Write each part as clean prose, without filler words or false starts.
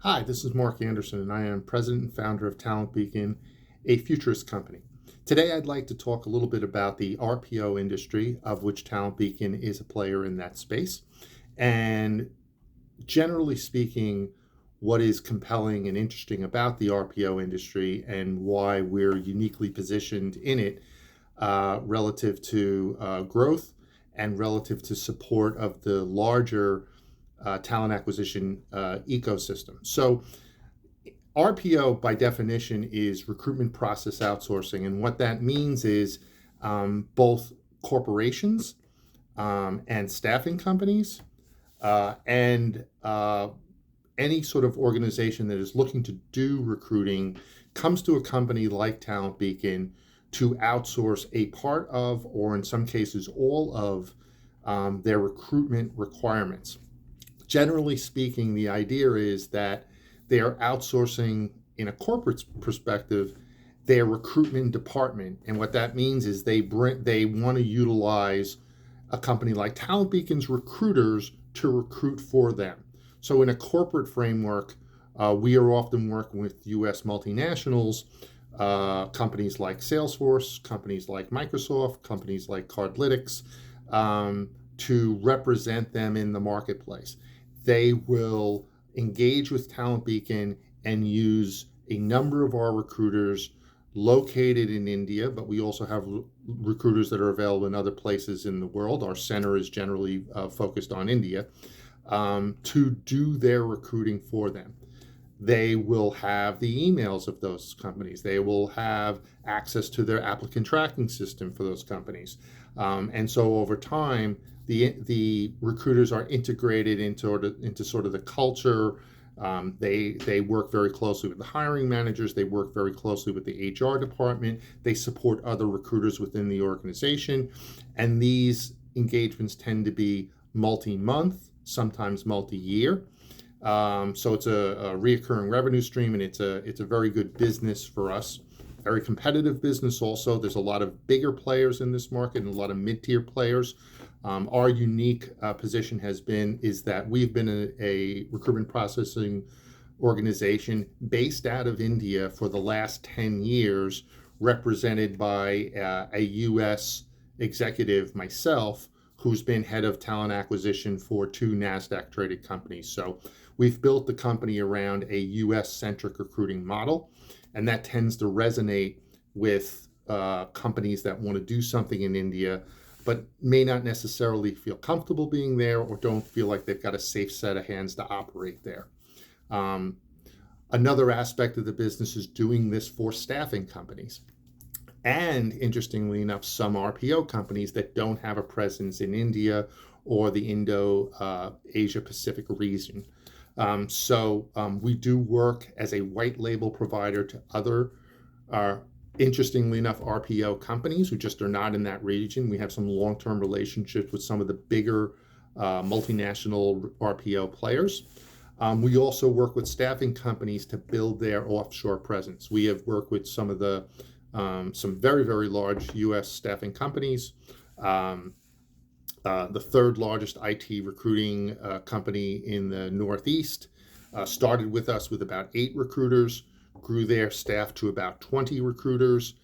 Hi, this is Mark Anderson, and I am president and founder of Talent Beacon, a Futuris company. Today, I'd like to talk a little bit about the RPO industry, of which Talent Beacon is a player in that space, and generally speaking, what is compelling and interesting about the RPO industry and why we're uniquely positioned in it relative to growth and relative to support of the larger talent acquisition ecosystem. So RPO, by definition, is recruitment process outsourcing. And what that means is both corporations and staffing companies and any sort of organization that is looking to do recruiting comes to a company like Talent Beacon to outsource a part of, or in some cases, all of their recruitment requirements. Generally speaking, the idea is that they are outsourcing, in a corporate perspective, their recruitment department. And what that means is they want to utilize a company like Talent Beacon's recruiters to recruit for them. So in a corporate framework, we are often working with U.S. multinationals, companies like Salesforce, companies like Microsoft, companies like Cardlytics, to represent them in the marketplace. They will engage with Talent Beacon and use a number of our recruiters located in India, but we also have recruiters that are available in other places in the world. Our center is generally focused on India, to do their recruiting for them. They will have the emails of those companies. They will have access to their applicant tracking system for those companies. And so over time, the recruiters are integrated into sort of the culture. They work very closely with the hiring managers. They work very closely with the HR department. They support other recruiters within the organization. And these engagements tend to be multi-month, sometimes multi-year. So it's a reoccurring revenue stream, and it's a very good business for us. Very competitive business also. There's a lot of bigger players in this market and a lot of mid-tier players. Our unique position is that we've been a recruitment processing organization based out of India for the last 10 years, represented by a U.S. executive, myself, who's been head of talent acquisition for 2 NASDAQ-traded companies. So we've built the company around a U.S.-centric recruiting model, and that tends to resonate with companies that want to do something in India, but may not necessarily feel comfortable being there or don't feel like they've got a safe set of hands to operate there. Another aspect of the business is doing this for staffing companies. And interestingly enough, some RPO companies that don't have a presence in India or the Indo-Asia Pacific region. So we do work as a white label provider to other, interestingly enough, RPO companies who just are not in that region. We have some long-term relationships with some of the bigger multinational RPO players. We also work with staffing companies to build their offshore presence. We have worked with some very, very large U.S. staffing companies. The third largest IT recruiting company in the Northeast started with us with about 8 recruiters, grew their staff to about 20 recruiters.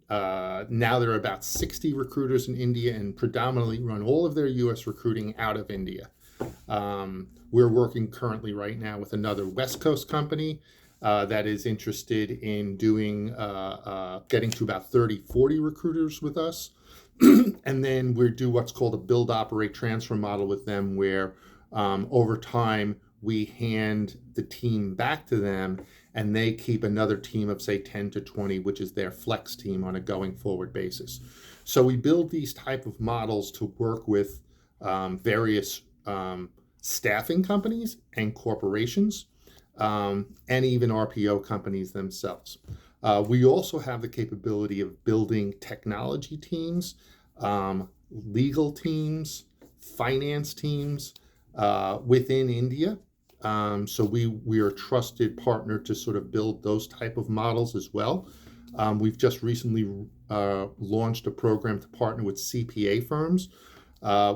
Now there are about 60 recruiters in India and predominantly run all of their U.S. recruiting out of India. We're working currently right now with another West Coast company that is interested in getting to about 30, 40 recruiters with us. And then we do what's called a build, operate, transfer model with them, where over time we hand the team back to them and they keep another team of, say, 10 to 20, which is their flex team on a going forward basis. So we build these type of models to work with various staffing companies and corporations, and even RPO companies themselves. We also have the capability of building technology teams, legal teams, finance teams within India. So we are a trusted partner to sort of build those type of models as well. We've just recently launched a program to partner with CPA firms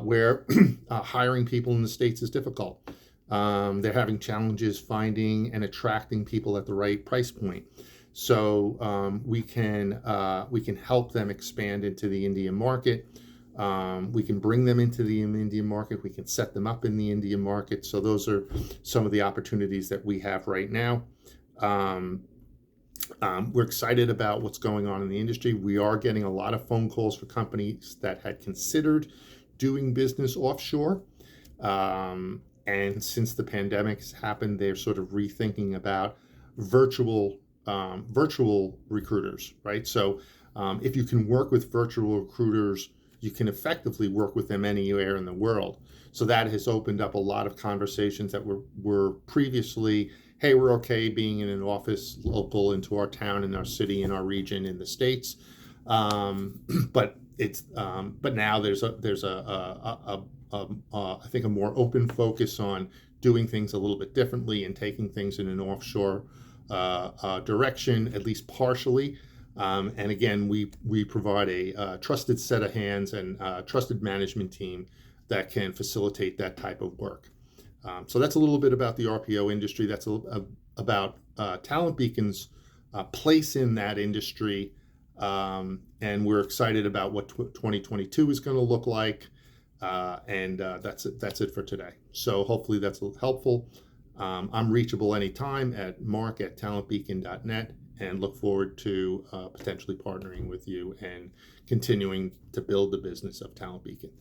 where hiring people in the States is difficult. They're having challenges finding and attracting people at the right price point. So we can help them expand into the Indian market. We can bring them into the Indian market. We can set them up in the Indian market. So those are some of the opportunities that we have right now. Um, we're excited about what's going on in the industry. We are getting a lot of phone calls for companies that had considered doing business offshore. And since the pandemic has happened, they're sort of rethinking about virtual recruiters, right? So if you can work with virtual recruiters, you can effectively work with them anywhere in the world. So that has opened up a lot of conversations that were previously, hey, we're okay being in an office local into our town, in our city, in our region, in the States. Um, but but now there's I think a more open focus on doing things a little bit differently and taking things in an offshore direction, at least partially. And again, we provide a trusted set of hands and a trusted management team that can facilitate that type of work. So that's a little bit about the RPO industry. That's about Talent Beacon's place in that industry. And we're excited about what 2022 is going to look like. And that's it for today. So hopefully that's helpful. I'm reachable anytime at mark@talentbeacon.net, and look forward to potentially partnering with you and continuing to build the business of Talent Beacon.